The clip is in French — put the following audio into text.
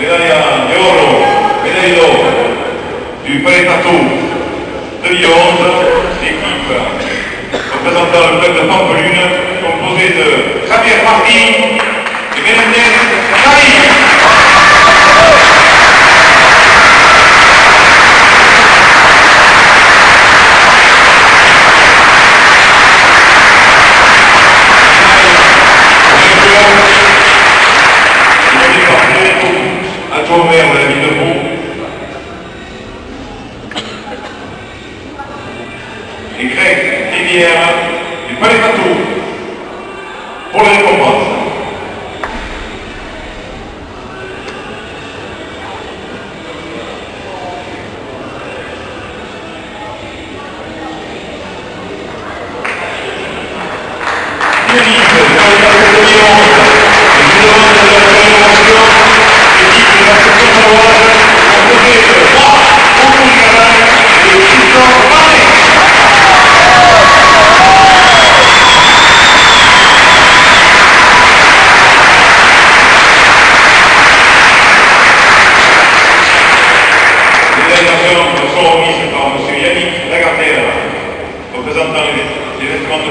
medaglia di oro, médaille d'or du Paletato 2011, l'équipe représentant le club de Pampelune, composée de Javier Martín et Ménéndez Cari. Adjoint au maire de la